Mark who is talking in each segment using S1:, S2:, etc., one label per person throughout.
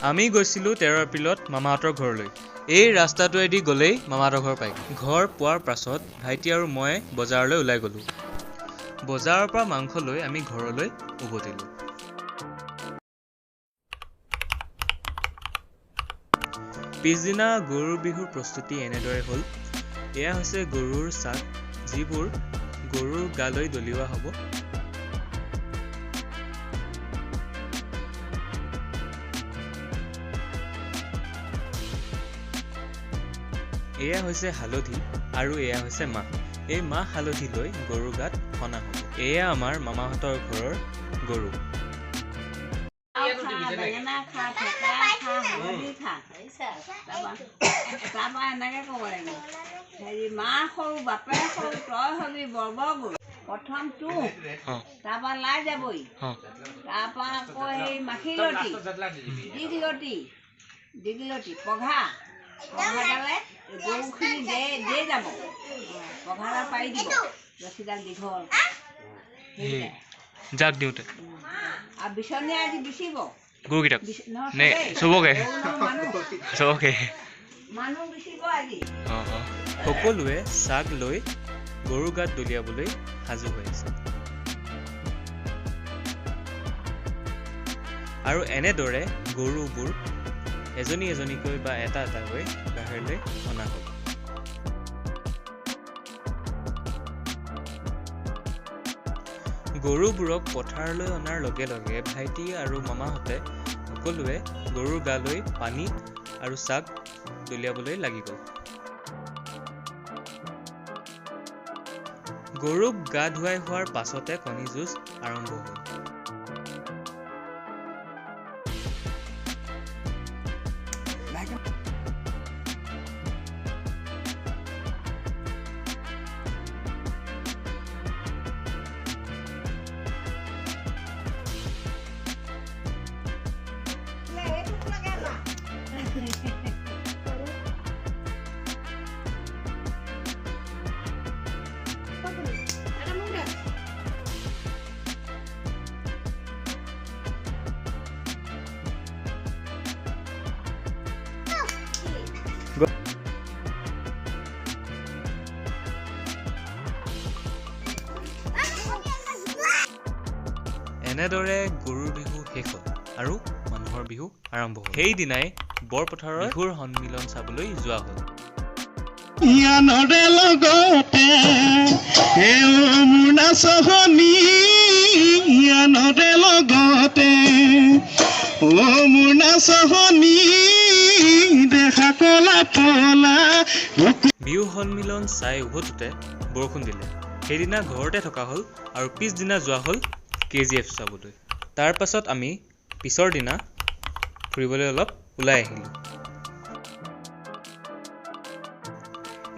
S1: আমি গৈছিলোঁ 13 এপ্ৰিলত মামাহঁতৰ ঘৰলৈ। এই ৰাস্তাটোৱেদি গ'লেই মামাহঁতৰ ঘৰ পায়। ঘৰ পোৱাৰ পাছত ভাইটি আৰু মই বজাৰলৈ ওলাই গ'লোঁ। বজাৰৰ পৰা মাংস লৈ আমি ঘৰলৈ উভতিলোঁ। পিছদিনা গৰুৰ বিহুৰ প্ৰস্তুতি এনেদৰে হ'ল। এয়া হৈছে গৰুৰ চাক, যিবোৰ গৰুৰ গালৈ দলিওৱা হ'ব। এয়া হৈছে হালধি আৰু এয়া হৈছে মাহ। এই মাহ হালধি লৈ গৰুৰ গাত সনা হ'ব। এয়া আমাৰ মামাহঁতৰ ঘৰৰ গৰু।
S2: প্ৰথম তুঁহ, তাৰপৰা লাই যাবই, তাৰপৰা আকৌ সেই মাখিলতি, দীঘলতি, পঘাডালে গৰুখিনি দে যাব, পঘাডাল পাৰি দিব, ৰছীডাল দীঘল
S1: জাক দিওঁতে
S2: আৰু বিচনীয়ে আজি বিচিব
S1: গৰুকেইটাক নে চবকে
S2: মানুহ বিচিব আজি।
S1: সকলোৱে চাক লৈ গৰু গাত দলিয়াবলৈ সাজু হৈ আছে। আৰু এনেদৰে গৰুবোৰ এজনী এজনীকৈ বা এটা এটাকৈ বাহিৰলৈ অনা হ'ল। গৰুবোৰক পথাৰলৈ অনাৰ লগে লগে ভাইটি আৰু মামাহঁতে সকলোৱে গৰুৰ গালৈ পানী আৰু চাক দলিয়াবলৈ লাগি গ'ল। গৰুক গা ধুৱাই হোৱাৰ পাছতে কণী যুঁজ আৰম্ভ হ'ল। এনেদৰে গৰুৰ বিহু শেষ হ'ল আৰু মানুহৰ বিহু আৰম্ভ হ'ল। সেইদিনাই বৰপথাৰৰ বিহুৰ সন্মিলন চাবলৈ যোৱা হ'ল। বিহু সন্মিলন চাই উভতোতে বৰষুণ দিলে। সেইদিনা ঘৰতে থকা হ'ল আৰু পিছদিনা যোৱা হ'ল KGF চাবলৈ। তাৰ পাছত আমি পিছৰ দিনা ফুৰিবলৈ অলপ ওলাই আহিলোঁ।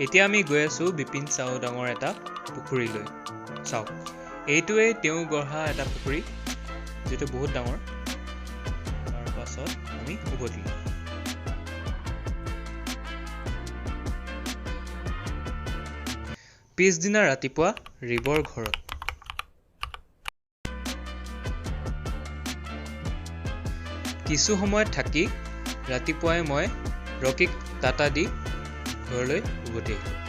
S1: এতিয়া আমি গৈ আছোঁ বিপিন চাও ডাঙৰ এটা পুখুৰীলৈ। চাওক, এইটোৱেই তেওঁ গঢ়া এটা পুখুৰী, যিটো বহুত ডাঙৰ। তাৰ পাছত আমি উভতিলোঁ। পিছদিনা ৰাতিপুৱা ৰিবৰ ঘৰত। কিছু সময় থাকি ৰাতিপুৱাই মই ৰকিক টাটা দি ঘৰলৈ উভতি আহিলোঁ।